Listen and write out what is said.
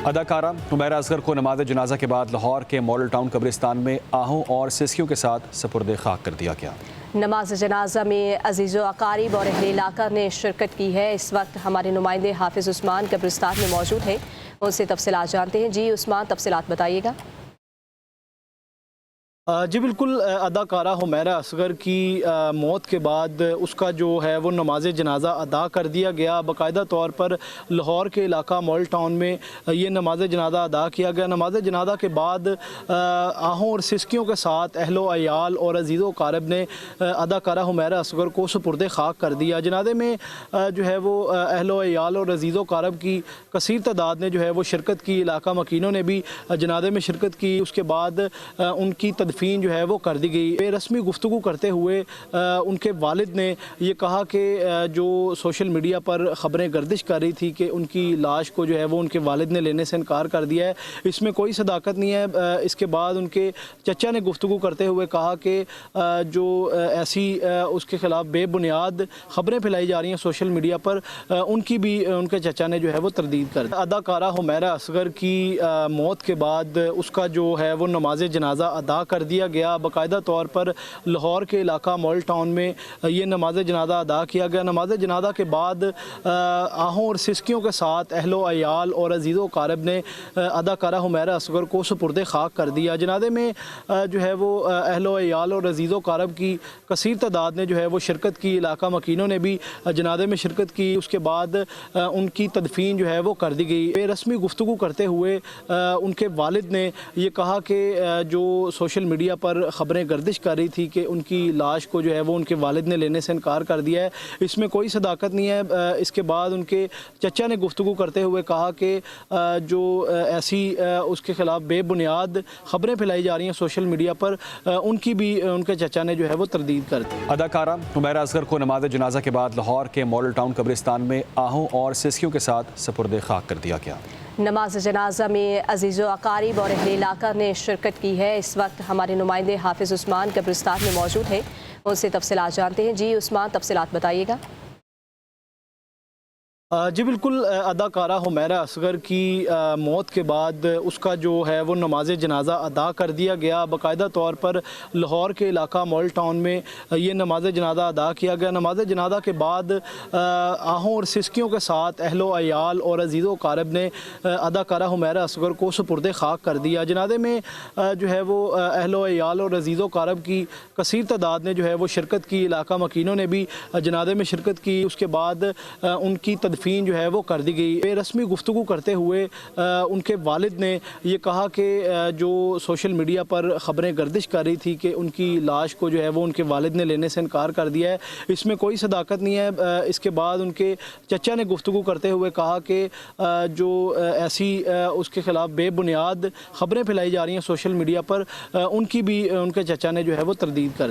अदाकारा हुमैरा असगर को नमाज जनाजा के बाद लाहौर के मॉडल टाउन कब्रिस्तान में आहों और सिसकियों के साथ सपुर्द खाक कर दिया गया। नमाज जनाजा में अजीज़ो अकारीब और अहले इलाका ने शिरकत की है। इस वक्त हमारे नुमाइंदे हाफिज़ उस्मान कब्रिस्तान में मौजूद हैं, उनसे तफसीलात जानते हैं। जी उस्मान, तफसीलात बताइएगा। जी बिल्कुल, अदाकारा हुमैरा असगर की मौत के बाद उसका जो है वो नमाज जनाजा अदा कर दिया गया। बाकायदा तौर पर लाहौर के इलाका मॉडल टाउन में ये नमाज जनाजा अदा किया गया। नमाज जनाजा के बाद आहों और सिसकियों के साथ अहलो अयाल और अजीज़ो कारब ने अदाकारा हुमैरा असगर को सुपुर्द खाक कर दिया। जनाजे में जो है वो अहलो अयाल और अजीज़ो कारब की कसीर तादाद ने जो है वो शिरकत की। इलाका मकीनों ने भी जनाजे में शिरकत की। उसके बाद उनकी तदफीन जो है वो कर दी गई। बेरस्मी गुफ्तगू करते हुए उनके वालिद ने ये कहा कि जो सोशल मीडिया पर ख़बरें गर्दिश कर रही थी कि उनकी लाश को जो है वो उनके वालिद ने लेने से इनकार कर दिया है, इसमें कोई सदाकत नहीं है। इसके बाद उनके चचा ने गुफ्तगू करते हुए कहा कि जो ऐसी उसके ख़िलाफ़ बेबुनियाद ख़बरें फैलाई जा रही हैं सोशल मीडिया पर, उनकी भी उनके चचा ने जो है वो तरदीद कर दी। अदाकारा हुमैरा असगर की मौत के बाद उसका जो है वो नमाज जनाजा अदा कर दिया गया। बाकायदा तौर पर लाहौर के इलाका मॉडल टाउन में ये नमाज जनाजा अदा किया गया। नमाज जनाजा के बाद आहों और सिसकियों के साथ अहलो अयाल और अजीज़ो कारब ने अदाकारा हुमैरा असगर को सुपुर्द खाक कर दिया। जनाजे में जो है वो अहलो अयाल और अजीज़ो कारब की कसीर तादाद ने जो है वो शिरकत की। इलाका मकीनों ने भी जनाजे में शिरकत की। उसके बाद उनकी तदफीन जो है वो कर दी गई। बेरस्मी गुफ्तगू करते हुए उनके वालिद ने ये कहा कि जो सोशल मीडिया पर ख़बरें गर्दिश कर रही थी कि उनकी लाश को जो है वो उनके वालिद ने लेने से इनकार कर दिया है, इसमें कोई सदाकत नहीं है। इसके बाद उनके चचा ने गुफ्तगू करते हुए कहा कि जो ऐसी उसके ख़िलाफ़ बेबुनियाद ख़बरें फैलाई जा रही हैं सोशल मीडिया पर, उनकी भी उनके चचा ने जो है वो तरदीद कर दी। अदाकारा हुमैरा असगर को नमाज जनाजा के बाद लाहौर के मॉडल टाउन कब्रिस्तान में आहों और सिसकियों के साथ सपुर्द खाक कर दिया गया। नमाज जनाजा में अजीज़ो अकारीब और अहले इलाका ने शिरकत की है। इस वक्त हमारे नुमाइंदे हाफिज़ उस्मान कब्रिस्तान में मौजूद हैं, उनसे तफसीलात जानते हैं। जी उस्मान, तफसीलात बताइएगा। जी बिल्कुल, अदाकारा हुमैरा असगर की मौत के बाद उसका जो है वो नमाज जनाजा अदा कर दिया गया। बाकायदा तौर पर लाहौर के इलाका मॉडल टाउन में ये नमाज जनाजा अदा किया गया। नमाज जनाजा के बाद आहों और सिसकियों के साथ अहलो अयाल और अजीज़ो कारब ने अदाकारा हुमैरा असगर को सुपुर्द खाक कर दिया। जनाजे में जो है वो अहलो अयाल और अजीज़ो कारब की कसीर तादाद ने जो है वो शिरकत की। इलाका मकीनों ने भी जनाजे में शिरकत की। उसके बाद उनकी तदफीन जो है वो कर दी गई। बेरस्मी गुफ्तगू करते हुए उनके वालिद ने ये कहा कि जो सोशल मीडिया पर ख़बरें गर्दिश कर रही थी कि उनकी लाश को जो है वो उनके वालिद ने लेने से इनकार कर दिया है, इसमें कोई सदाकत नहीं है। इसके बाद उनके चचा ने गुफ्तगू करते हुए कहा कि जो ऐसी उसके ख़िलाफ़ बेबुनियाद ख़बरें फैलाई जा रही हैं सोशल मीडिया पर, उनकी भी उनके चचा ने जो है वो तरदीद कर दी।